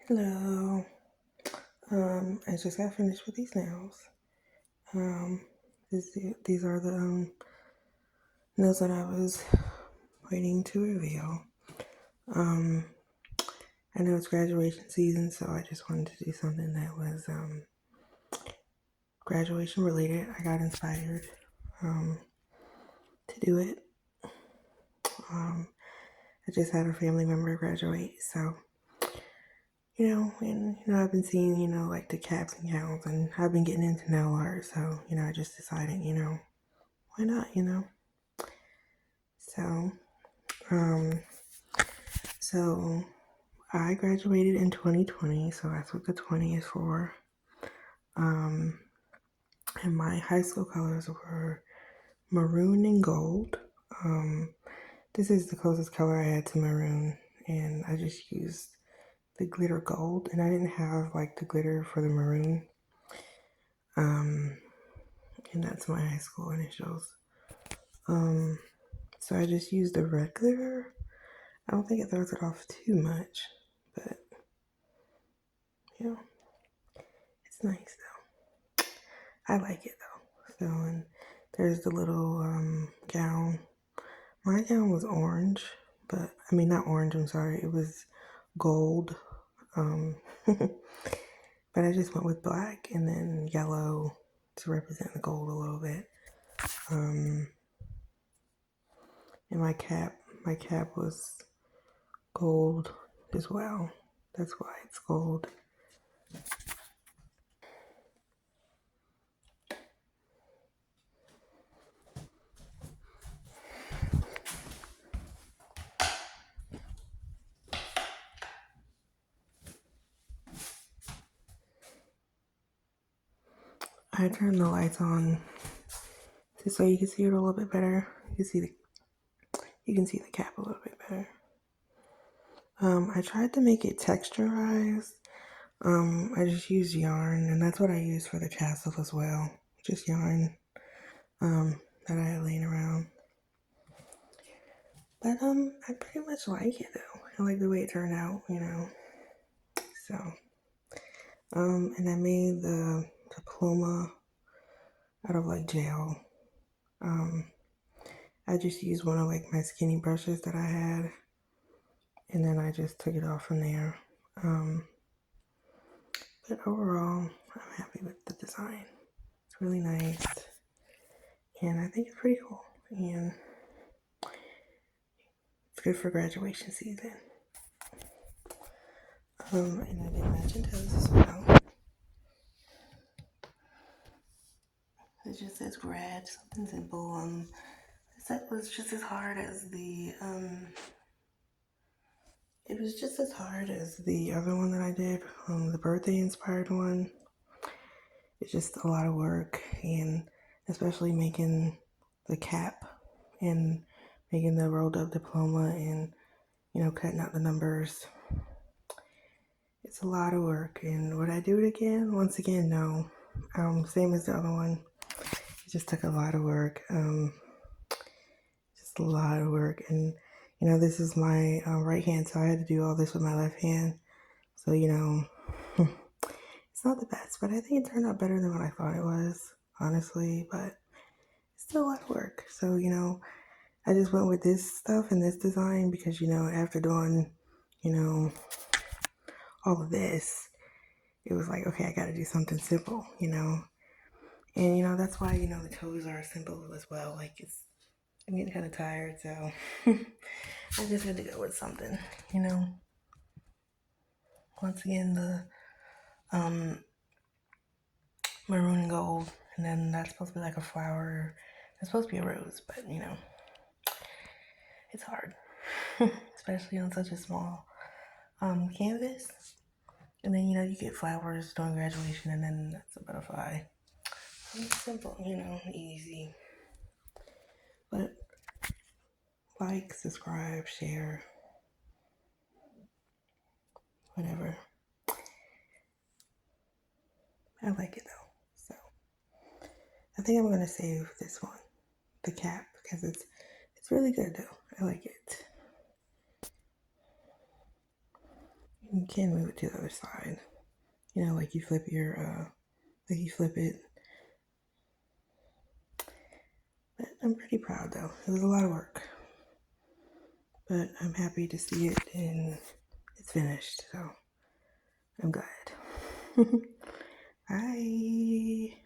Hello. I just got finished with these nails. Um, these are the nails that I was waiting to reveal. Um, I know it's graduation season, so I just wanted to do something that was graduation related. I got inspired um, to do it. I just had a family member graduate, so I've been seeing like the caps and gowns, and I've been getting into nail art, so I just decided why not. So, um, so I graduated in 2020, so that's what the 20 is for. Um, and my high school colors were maroon and gold. Um, this is the closest color I had to maroon, and I just used the glitter gold, and I didn't have like the glitter for the maroon. Um, and that's my high school initials. So I just used the red glitter. I don't think it throws it off too much, but yeah, it's nice though. I like it though. So, and there's the little gown. My gown was orange, but I mean, not orange, I'm sorry, it was gold. Um, but I just went with black and then yellow to represent the gold a little bit. Um, and my cap was gold as well. That's why it's gold. I turned the lights on just so you can see it a little bit better. You can see the cap a little bit better. I tried to make it texturized. I just used yarn, and that's what I used for the tassel as well. Just yarn that I had laying around. But I pretty much like it though. I like the way it turned out. So and I made the diploma out of like gel. Um, I just used one of like my skinny brushes that I had, and then I just took it off from there. But overall, I'm happy with the design. It's really nice, and I think it's pretty cool. And it's good for graduation season. And I did matching toes as well. It just says grad, something simple. The set was just as hard as it was just as hard as the other one that I did, the birthday inspired one. It's just a lot of work, and especially making the cap and making the rolled up diploma and cutting out the numbers. It's a lot of work, and would I do it again? Once again, no. Same as the other one. It just took a lot of work. Just a lot of work, and this is my right hand, so I had to do all this with my left hand. So it's not the best, but I think it turned out better than what I thought it was, honestly. But it's still a lot of work. So I just went with this stuff and this design because after doing all of this, it was like, okay, I got to do something simple. And that's why the toes are simple as well. Like I'm getting kind of tired, so I just had to go with something. Once again, the um maroon and gold, and then that's supposed to be like a flower. It's supposed to be a rose, but it's hard, especially on such a small canvas. And then you get flowers during graduation, and then that's a butterfly. It's simple, easy. But like, subscribe, share, whatever. I like it though. So I think I'm gonna save this one, the cap, because it's really good though. I like it. You can move it to the other side. You know, like you flip it. But I'm pretty proud though. It was a lot of work. But I'm happy to see it and it's finished, so I'm glad. Bye.